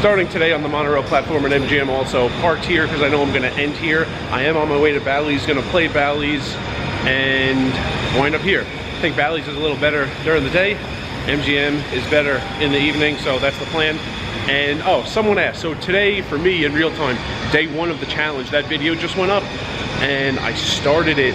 starting today on the monorail platform at MGM, also parked here because I know I'm going to end here. I am on my way to Bally's, going to play Bally's and wind up here. I think Bally's is a little better during the day. MGM is better in the evening, so that's the plan. And oh, someone asked, so today for me in real time, day one of the challenge, that video just went up and I started it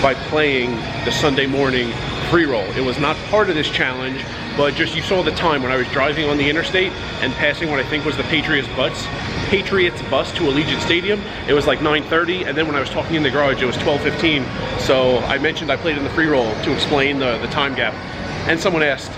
by playing the Sunday morning free roll. It was not part of this challenge, but just you saw the time when I was driving on the interstate and passing what I think was the Patriots bus to Allegiant Stadium. It was like 9:30, and then when I was talking in the garage, it was 12:15. So I mentioned I played in the free roll to explain the time gap. And someone asked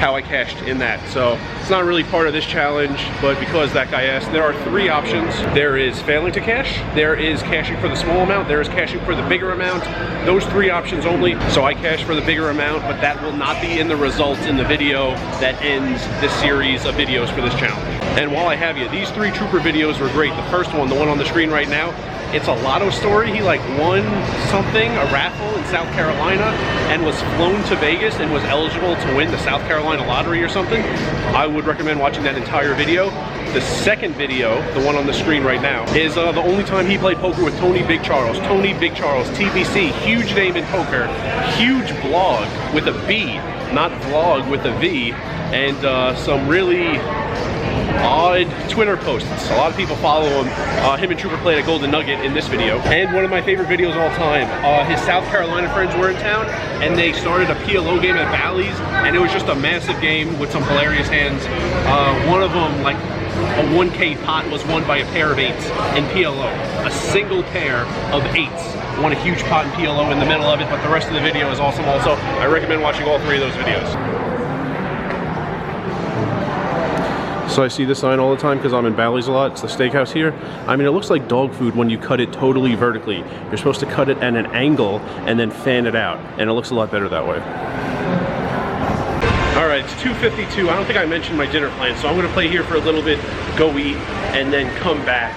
how I cashed in that. So it's not really part of this challenge, but because that guy asked, there are three options. There is failing to cash, there is cashing for the small amount, there is cashing for the bigger amount. Those three options only. So I cashed for the bigger amount, but that will not be in the results in the video that ends this series of videos for this challenge. And while I have you, these three trooper videos were great. The first one, the one on the screen right now, it's a lotto story. He like won something, a raffle in South Carolina, and was flown to Vegas and was eligible to win the South Carolina lottery or something. I would recommend watching that entire video. The second video, the one on the screen right now, is the only time he played poker with Tony Big Charles. Tony Big Charles, TBC, huge name in poker, huge blog with a B, not vlog with a V, and some really odd Twitter posts. A lot of people follow him. Him and Trooper played a Golden Nugget in this video. And one of my favorite videos of all time, his South Carolina friends were in town and they started a PLO game at Bally's, and it was just a massive game with some hilarious hands. One of them, like a 1K pot, was won by a pair of eights in PLO. A single pair of eights won a huge pot in PLO in the middle of it, but the rest of the video is awesome also. I recommend watching all three of those videos. So I see this sign all the time because I'm in Bally's a lot. It's the steakhouse here. I mean, it looks like dog food when you cut it totally vertically. You're supposed to cut it at an angle and then fan it out, and it looks a lot better that way. All right, it's 2:52. I don't think I mentioned my dinner plan, so I'm gonna play here for a little bit, go eat, and then come back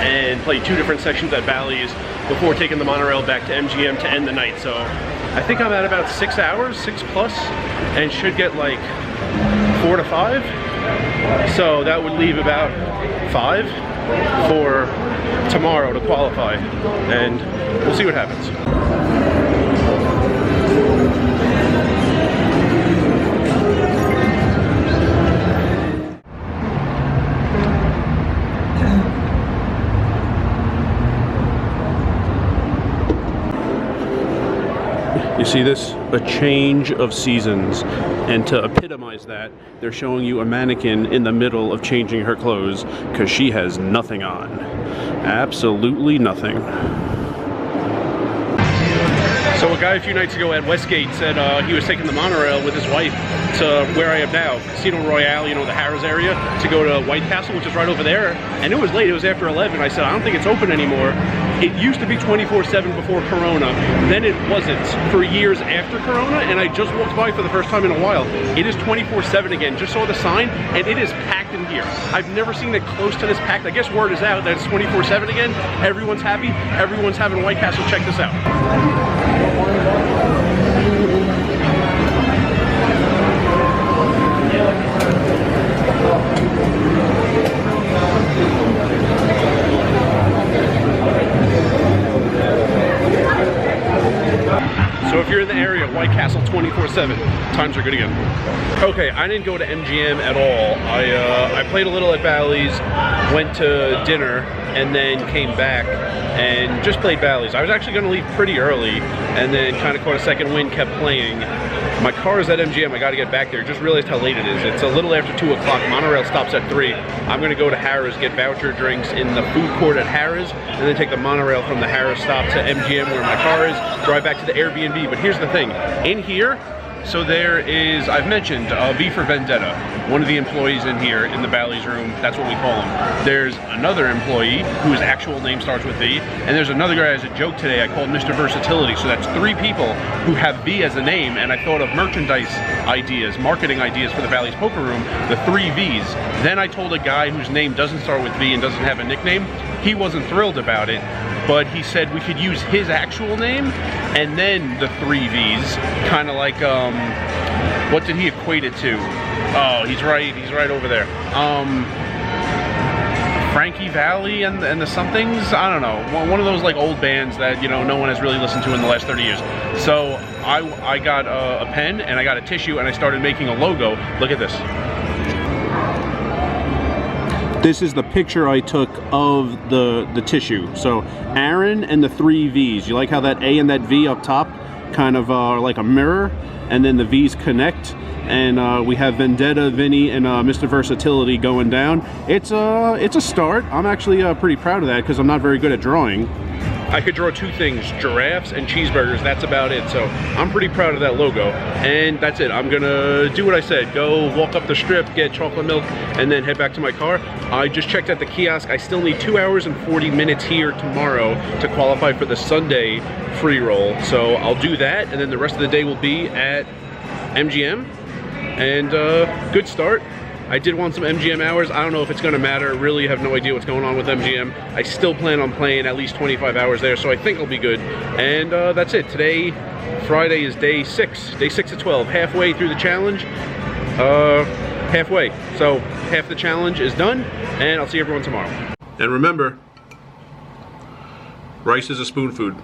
and play two different sections at Bally's before taking the monorail back to MGM to end the night. So I think I'm at about 6 hours, 6+, and should get like 4 to 5. So that would leave about 5 for tomorrow to qualify, and we'll see what happens. You see this? A change of seasons. And to epitomize that, they're showing you a mannequin in the middle of changing her clothes because she has nothing on. Absolutely nothing. So a guy a few nights ago at Westgate said he was taking the monorail with his wife to where I am now, Casino Royale, you know, the Harrah's area, to go to White Castle, which is right over there. And it was late, it was after 11. I said, I don't think it's open anymore. It used to be 24/7 before Corona, then it wasn't for years after Corona, and I just walked by for the first time in a while. It is 24/7 again, just saw the sign, and it is packed in here. I've never seen it close to this packed. I guess word is out that it's 24/7 again. Everyone's happy, everyone's having White Castle. Check this out. So if you're in the area, White Castle 24/7, times are good again. Okay, I didn't go to MGM at all. I played a little at Bally's, went to dinner, and then came back and just played Bally's. I was actually going to leave pretty early, and then kind of caught a second wind, kept playing. My car is at MGM, I got to get back there. Just realized how late it is. It's a little after 2 o'clock. Monorail stops at 3. I'm going to go to Harrah's, get voucher drinks in the food court at Harrah's, and then take the monorail from the Harrah's stop to MGM where my car is, drive back to the Airbnb. But here's the thing, in here, so there is, I've mentioned V for Vendetta, one of the employees in here in the Bally's room, that's what we call him. There's another employee whose actual name starts with V, and there's another guy as a joke today I called Mr. Versatility, so that's 3 people who have V as a name, and I thought of merchandise ideas, marketing ideas for the Bally's Poker Room, the 3 Vs. Then I told a guy whose name doesn't start with V and doesn't have a nickname. He wasn't thrilled about it, but he said we could use his actual name and then the 3 Vs, kind of like, what did he equate it to? Oh, he's right over there. Frankie Valli and the Somethings, I don't know, one of those like old bands that, you know, no one has really listened to in the last 30 years. So I got a pen and I got a tissue and I started making a logo. Look at this. This is the picture I took of the tissue. So Aaron and the 3 V's. You like how that A and that V up top kind of are like a mirror, and then the V's connect. And we have Vendetta, Vinny, and Mr. Versatility going down. It's a start. I'm actually pretty proud of that because I'm not very good at drawing. I could draw 2 things, giraffes and cheeseburgers, that's about it. So I'm pretty proud of that logo. And that's it, I'm gonna do what I said. Go walk up the strip, get chocolate milk, and then head back to my car. I just checked at the kiosk. I still need 2 hours and 40 minutes here tomorrow to qualify for the Sunday free roll. So I'll do that, and then the rest of the day will be at MGM. And good start. I did want some MGM hours. I don't know if it's gonna matter. Really have no idea what's going on with MGM. I still plan on playing at least 25 hours there, so I think I'll be good. And that's it. Today, Friday, is day 6. Day 6 of 12. Halfway through the challenge. Halfway. So half the challenge is done, and I'll see everyone tomorrow. And remember, rice is a spoon food.